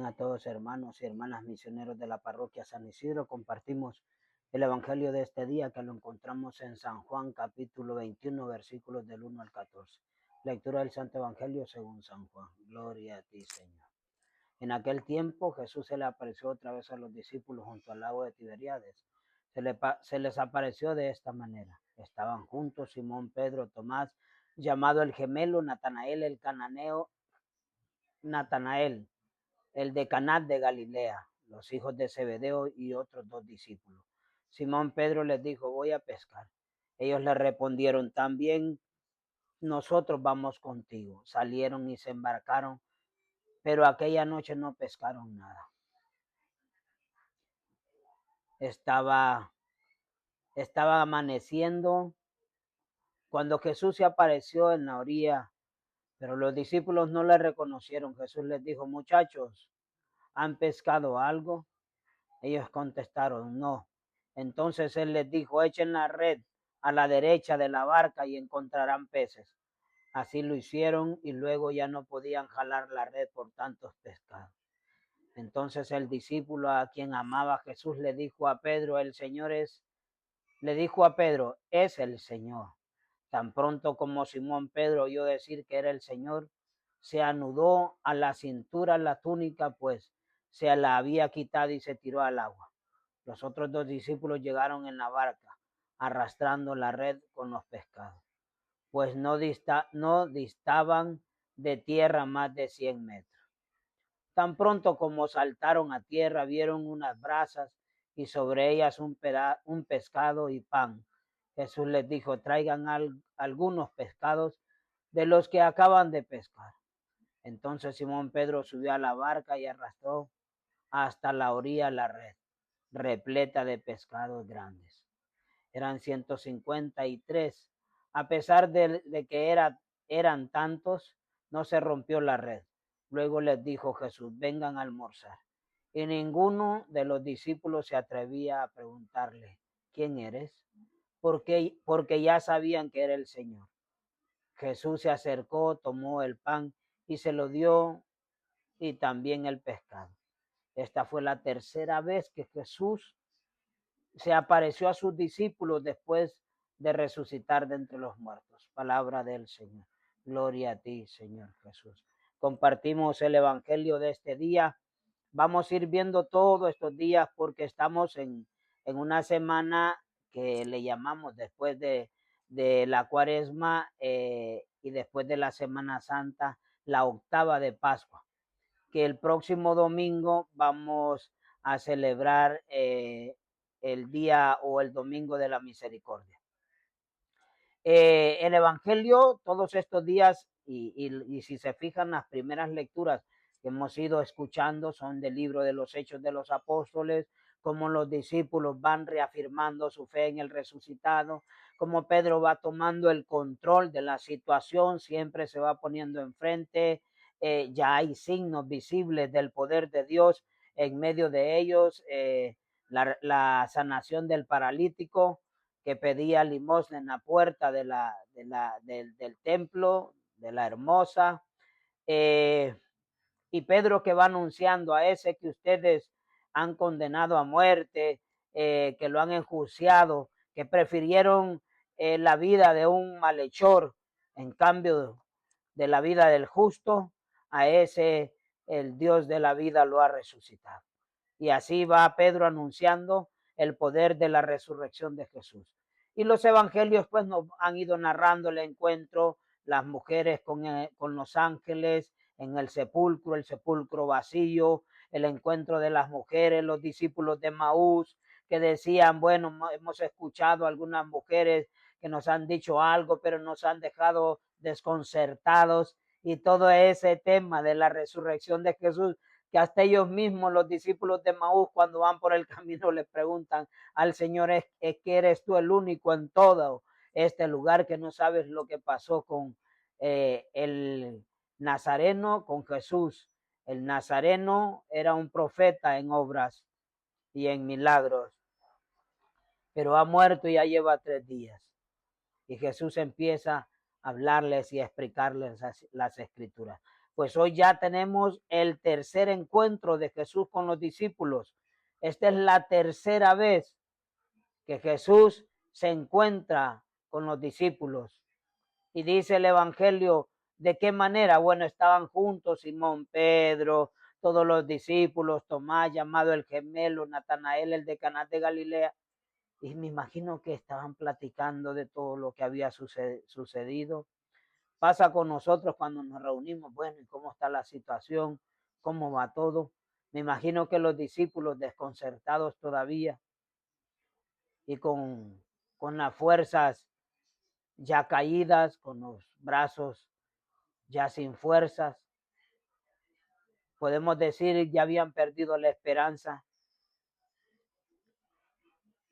Bendición a todos hermanos y hermanas misioneros de la parroquia San Isidro. Compartimos el evangelio de este día que lo encontramos en San Juan capítulo 21 versículos del 1 al 14. Lectura del Santo Evangelio según San Juan. Gloria a ti, Señor. En aquel tiempo Jesús se le apareció otra vez a los discípulos junto al lago de Tiberíades. Se les apareció de esta manera. Estaban juntos Simón, Pedro, Tomás, llamado el gemelo, Natanael el cananeo, Natanael, el de Caná de Galilea, los hijos de Zebedeo y otros dos discípulos. Simón Pedro les dijo: voy a pescar. Ellos le respondieron: también nosotros vamos contigo. Salieron y se embarcaron, pero aquella noche no pescaron nada. Estaba amaneciendo cuando Jesús se apareció en la orilla, pero los discípulos no le reconocieron. Jesús les dijo: muchachos, ¿han pescado algo? Ellos contestaron: no. Entonces él les dijo: echen la red a la derecha de la barca y encontrarán peces. Así lo hicieron y luego ya no podían jalar la red por tantos pescados. Entonces el discípulo a quien amaba Jesús le dijo a Pedro: es el Señor. Tan pronto como Simón Pedro oyó decir que era el Señor, se anudó a la cintura la túnica, pues se la había quitado, y se tiró al agua. Los otros dos discípulos llegaron en la barca, arrastrando la red con los pescados, pues no distaban de tierra más de 100 metros. Tan pronto como saltaron a tierra, vieron unas brasas y sobre ellas un pescado y pan. Jesús les dijo: traigan algunos pescados de los que acaban de pescar. Entonces Simón Pedro subió a la barca y arrastró hasta la orilla la red, repleta de pescados grandes. Eran 153. A pesar de que eran tantos, no se rompió la red. Luego les dijo Jesús: vengan a almorzar. Y ninguno de los discípulos se atrevía a preguntarle: ¿quién eres? Porque ya sabían que era el Señor. Jesús se acercó, tomó el pan y se lo dio, y también el pescado. Esta fue la tercera vez que Jesús se apareció a sus discípulos después de resucitar de entre los muertos. Palabra del Señor. Gloria a ti, Señor Jesús. Compartimos el evangelio de este día. Vamos a ir viendo todos estos días porque estamos en una semana que le llamamos después de la Cuaresma y después de la Semana Santa, la octava de Pascua, que el próximo domingo vamos a celebrar el día o el domingo de la misericordia. El evangelio todos estos días, y si se fijan, las primeras lecturas que hemos ido escuchando son del libro de los Hechos de los Apóstoles, como los discípulos van reafirmando su fe en el resucitado, como Pedro va tomando el control de la situación, siempre se va poniendo enfrente. Ya hay signos visibles del poder de Dios en medio de ellos, la sanación del paralítico que pedía limosna en la puerta del templo, de la Hermosa, y Pedro que va anunciando: a ese que ustedes han condenado a muerte, que lo han enjuiciado, que prefirieron la vida de un malhechor en cambio de la vida del justo, a ese el Dios de la vida lo ha resucitado. Y así va Pedro anunciando el poder de la resurrección de Jesús. Y los evangelios pues nos han ido narrando el encuentro, las mujeres con los ángeles en el sepulcro vacío, el encuentro de las mujeres, los discípulos de Maús que decían: bueno, hemos escuchado algunas mujeres que nos han dicho algo, pero nos han dejado desconcertados, y todo ese tema de la resurrección de Jesús, que hasta ellos mismos, los discípulos de Maús, cuando van por el camino, le preguntan al Señor: es que eres tú el único en todo este lugar, que no sabes lo que pasó con el Nazareno, con Jesús. El Nazareno era un profeta en obras y en milagros, pero ha muerto y ya lleva 3 días. Y Jesús empieza a hablarles y a explicarles las escrituras. Pues hoy ya tenemos el tercer encuentro de Jesús con los discípulos. Esta es la tercera vez que Jesús se encuentra con los discípulos. Y dice el Evangelio, ¿de qué manera? Bueno, estaban juntos Simón, Pedro, todos los discípulos, Tomás, llamado el gemelo, Natanael, el de Caná de Galilea. Y me imagino que estaban platicando de todo lo que había sucedido. Pasa con nosotros cuando nos reunimos, bueno, ¿y cómo está la situación? ¿Cómo va todo? Me imagino que los discípulos desconcertados todavía y con las fuerzas ya caídas, con los brazos ya sin fuerzas. Podemos decir, ya habían perdido la esperanza.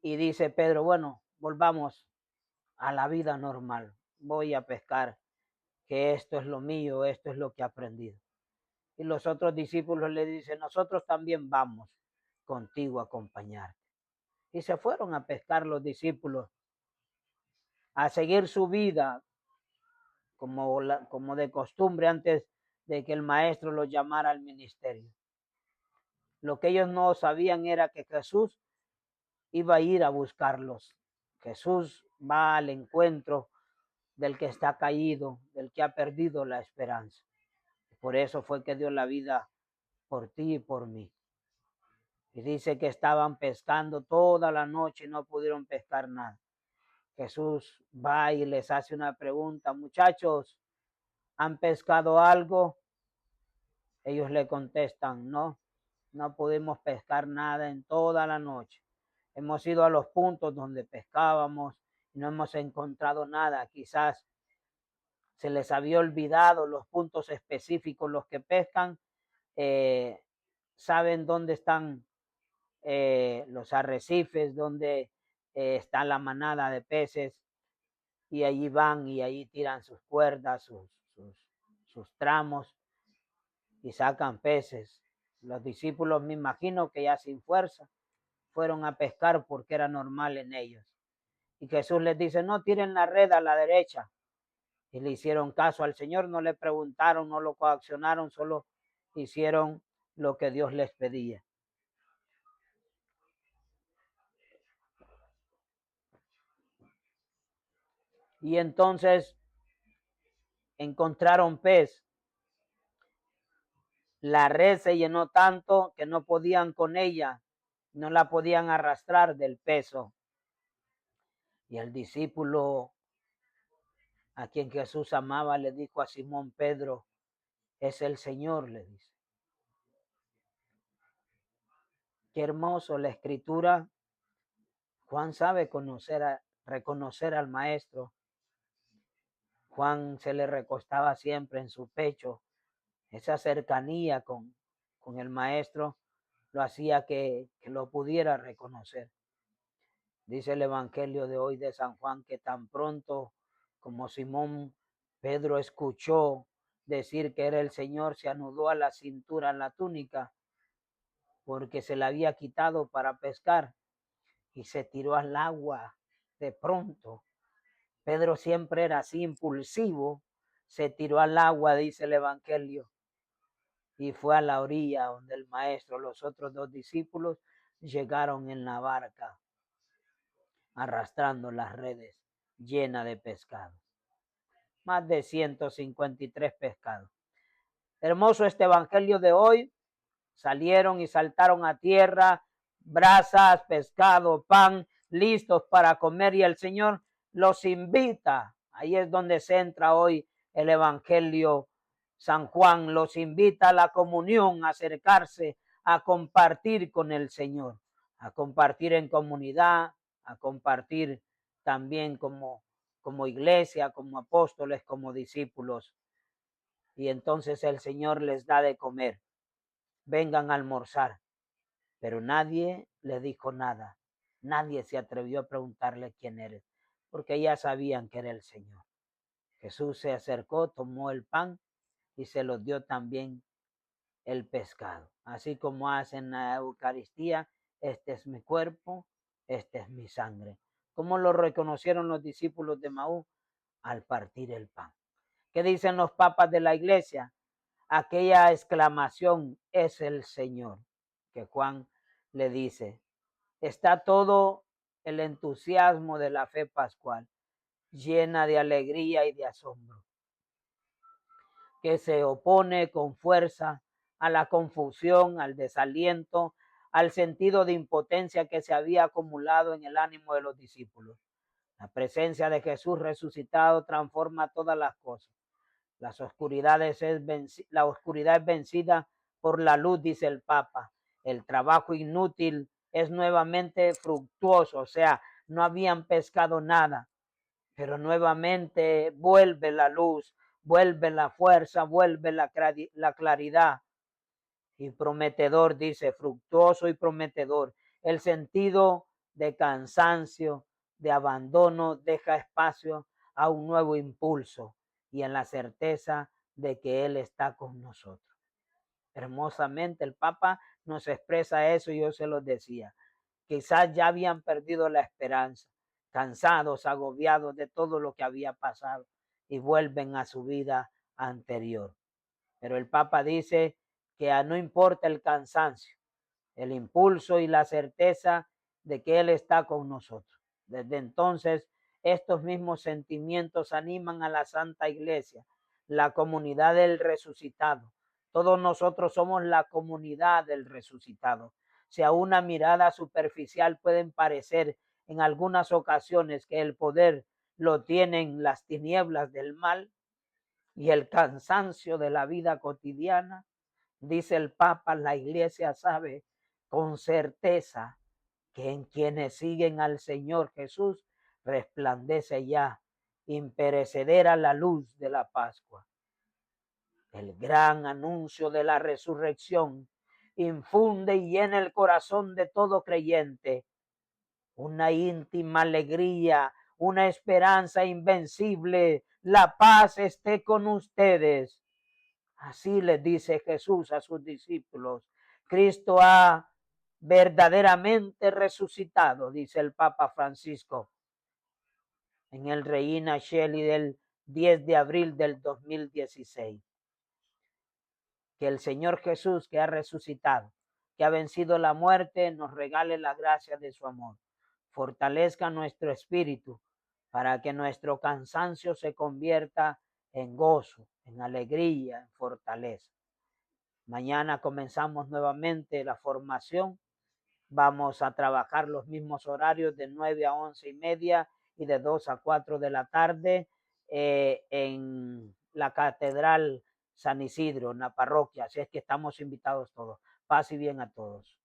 Y dice Pedro, bueno, volvamos a la vida normal. Voy a pescar, que esto es lo mío, esto es lo que he aprendido. Y los otros discípulos le dicen, nosotros también vamos contigo a acompañarte. Y se fueron a pescar los discípulos, a seguir su vida como de costumbre antes de que el maestro los llamara al ministerio. Lo que ellos no sabían era que Jesús iba a ir a buscarlos. Jesús va al encuentro del que está caído, del que ha perdido la esperanza. Por eso fue que dio la vida por ti y por mí. Y dice que estaban pescando toda la noche y no pudieron pescar nada. Jesús va y les hace una pregunta, muchachos, ¿han pescado algo? Ellos le contestan, no, no pudimos pescar nada en toda la noche. Hemos ido a los puntos donde pescábamos y no hemos encontrado nada. Quizás se les había olvidado los puntos específicos. Los que pescan saben dónde están los arrecifes, donde está la manada de peces, y allí van y allí tiran sus cuerdas, sus tramos y sacan peces. Los discípulos, me imagino que ya sin fuerza, fueron a pescar porque era normal en ellos. Y Jesús les dice, no, tiren la red a la derecha. Y le hicieron caso al Señor, no le preguntaron, no lo coaccionaron, solo hicieron lo que Dios les pedía. Y entonces encontraron pez. La red se llenó tanto que no podían con ella, no la podían arrastrar del peso. Y el discípulo a quien Jesús amaba le dijo a Simón Pedro, es el Señor, le dice. Qué hermoso la escritura. Juan sabe reconocer al maestro. Juan se le recostaba siempre en su pecho. Esa cercanía con el maestro lo hacía que lo pudiera reconocer. Dice el Evangelio de hoy de San Juan que tan pronto como Simón Pedro escuchó decir que era el Señor, se anudó a la cintura la túnica porque se la había quitado para pescar y se tiró al agua de pronto. Pedro siempre era así impulsivo, se tiró al agua, dice el Evangelio, y fue a la orilla donde el maestro, los otros dos discípulos, llegaron en la barca, arrastrando las redes llenas de pescado. Más de 153 pescados. Hermoso este Evangelio de hoy. Salieron y saltaron a tierra, brasas, pescado, pan, listos para comer, y el Señor los invita. Ahí es donde se entra hoy el Evangelio. San Juan los invita a la comunión, a acercarse, a compartir con el Señor, a compartir en comunidad, a compartir también como iglesia, como apóstoles, como discípulos. Y entonces el Señor les da de comer. Vengan a almorzar. Pero nadie le dijo nada. Nadie se atrevió a preguntarle quién eres, porque ya sabían que era el Señor. Jesús se acercó, tomó el pan y se los dio también el pescado. Así como hacen la Eucaristía, este es mi cuerpo, este es mi sangre. ¿Cómo lo reconocieron los discípulos de Maús? Al partir el pan. ¿Qué dicen los papas de la iglesia? aquella exclamación, es el Señor, que Juan le dice. Está todo el entusiasmo de la fe pascual, llena de alegría y de asombro, que se opone con fuerza a la confusión, al desaliento, al sentido de impotencia que se había acumulado en el ánimo de los discípulos. La presencia de Jesús resucitado transforma todas las cosas. La oscuridad es vencida por la luz, dice el Papa. El trabajo inútil es nuevamente fructuoso, o sea, no habían pescado nada, pero nuevamente vuelve la luz, vuelve la fuerza, vuelve la claridad. Y prometedor, dice, fructuoso y prometedor. El sentido de cansancio, de abandono, deja espacio a un nuevo impulso y en la certeza de que Él está con nosotros. Hermosamente el Papa nos expresa eso y yo se los decía. Quizás ya habían perdido la esperanza, cansados, agobiados de todo lo que había pasado y vuelven a su vida anterior. Pero el Papa dice que no importa el cansancio, el impulso y la certeza de que Él está con nosotros. Desde entonces, estos mismos sentimientos animan a la Santa Iglesia, la comunidad del resucitado. Todos nosotros somos la comunidad del resucitado. Si a una mirada superficial pueden parecer en algunas ocasiones que el poder lo tienen las tinieblas del mal y el cansancio de la vida cotidiana, dice el Papa, la Iglesia sabe con certeza que en quienes siguen al Señor Jesús resplandece ya imperecedera la luz de la Pascua. El gran anuncio de la resurrección infunde y llena el corazón de todo creyente una íntima alegría, una esperanza invencible. La paz esté con ustedes. Así les dice Jesús a sus discípulos. Cristo ha verdaderamente resucitado, dice el Papa Francisco en el Reina Shelley del 10 de abril del 2016. Que el Señor Jesús, que ha resucitado, que ha vencido la muerte, nos regale la gracia de su amor. Fortalezca nuestro espíritu para que nuestro cansancio se convierta en gozo, en alegría, en fortaleza. Mañana comenzamos nuevamente la formación. Vamos a trabajar los mismos horarios de 9 a 11:30 y de 2 a 4 de la tarde en la Catedral San Isidro, en la parroquia. Así es que estamos invitados todos. Paz y bien a todos.